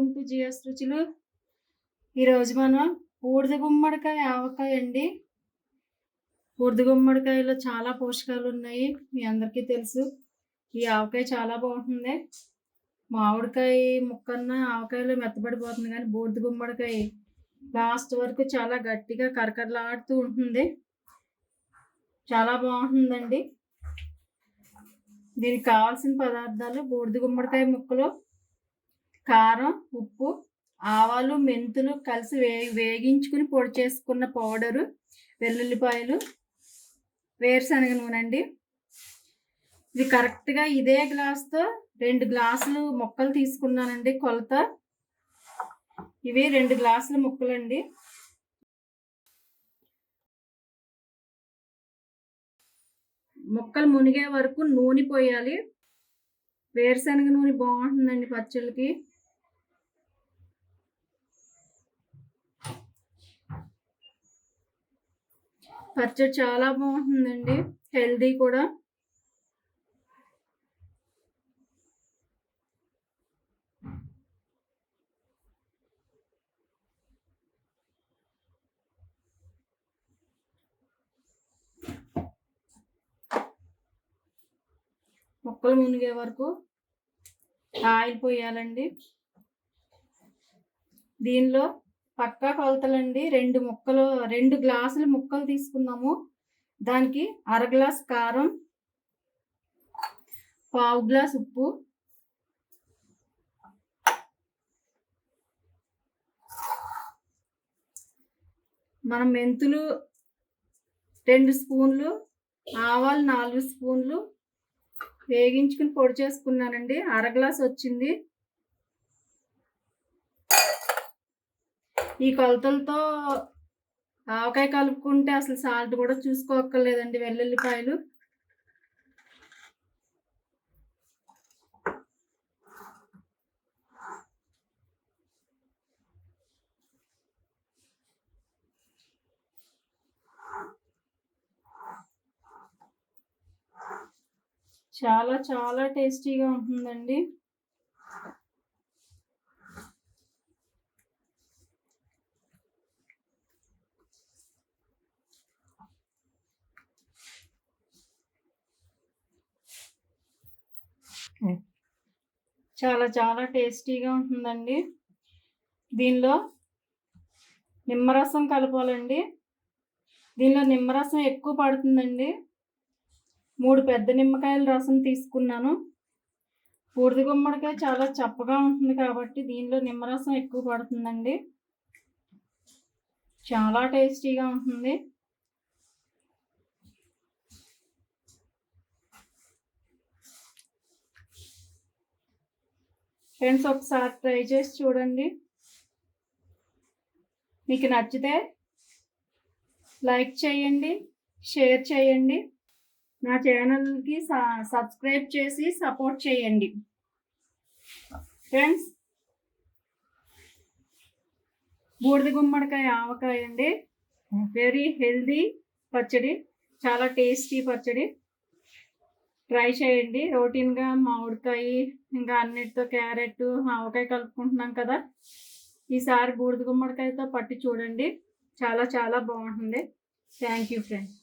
Welcome to GS రుచులు. ఈరోజు మనం బూడిద గుమ్మడికాయ ఆవకాయ అండి. బూడిద గుమ్మడికాయలో చాలా పోషకాలు ఉన్నాయి, మీ అందరికీ తెలుసు. ఈ ఆవకాయ చాలా బాగుంటుంది. మామిడికాయ ముక్కన్న ఆవకాయలో మెత్తబడిపోతుంది, కానీ బూడిద గుమ్మడికాయ లాస్ట్ వరకు చాలా గట్టిగా కరకరలాడుతూ ఉంటుంది. చాలా బాగుంటుందండి. దీనికి కావాల్సిన పదార్థాలు: బూడిద గుమ్మడికాయ ముక్కలు, కారం, ఉప్పు, ఆవాలు, మెంతులు కలిసి వేగించుకుని పొడి చేసుకున్న పౌడరు, వెల్లుల్లిపాయలు, వేరుశనగ నూనె అండి. ఇది కరెక్ట్గా ఇదే గ్లాస్తో 2 గ్లాసులు ముక్కలు తీసుకున్నానండి కొలత. ఇవి 2 గ్లాసుల ముక్కలండి. ముక్కలు మునిగే వరకు నూనె పోయాలి. వేరుశనగ నూనె బాగుంటుందండి పచ్చళ్ళకి. పచ్చడి చాలా బాగుంటుందండి, హెల్దీ కూడా. ముక్కలు మునిగే వరకు ఆయిల్ పోయాలండి. దీనిలో పక్కా కొలతలండి. 2 గ్లాసులు ముక్కలు తీసుకున్నాము. దానికి 1/2 గ్లాస్ కారం, 1/4 గ్లాస్ ఉప్పు, మనం మెంతులు 2 స్పూన్లు, ఆవాలు 4 స్పూన్లు వేగించుకుని పొడి చేసుకున్నానండి. 1/2 గ్లాస్ వచ్చింది. ఈ కొలతలతో ఆవకాయ కలుపుకుంటే అసలు సాల్ట్ కూడా చూసుకోక్కర్లేదండి. వెల్లుల్లిపాయలు చాలా చాలా టేస్టీగా ఉంటుందండి. చాలా చాలా టేస్టీగా ఉంటుందండి. దీనిలో నిమ్మరసం కలపాలండి. దీనిలో నిమ్మరసం ఎక్కువ పడుతుందండి. 3 పెద్ద నిమ్మకాయల రసం తీసుకున్నాను. బూడిద గుమ్మడికాయ చాలా చప్పగా ఉంటుంది కాబట్టి దీనిలో నిమ్మరసం ఎక్కువ పడుతుందండి. చాలా టేస్టీగా ఉంటుంది. ఫ్రెండ్స్, ఒకసారి ట్రై చేసి చూడండి. మీకు నచ్చితే లైక్ చేయండి, షేర్ చేయండి. నా ఛానల్కి సబ్స్క్రైబ్ చేసి సపోర్ట్ చేయండి. ఫ్రెండ్స్, బూడిద గుమ్మడికాయ ఆవకాయ అండి. వెరీ హెల్దీ పచ్చడి, చాలా టేస్టీ పచ్చడి. ట్రై చేయండి. రొటీన్గా మామిడికాయ ఇంకా అన్నిటితో క్యారెట్, ఆవకాయ కలుపుకుంటున్నాం కదా, ఈసారి బూడిద గుమ్మడికాయతో పట్టి చూడండి. చాలా చాలా బాగుంటుంది. Thank you friends.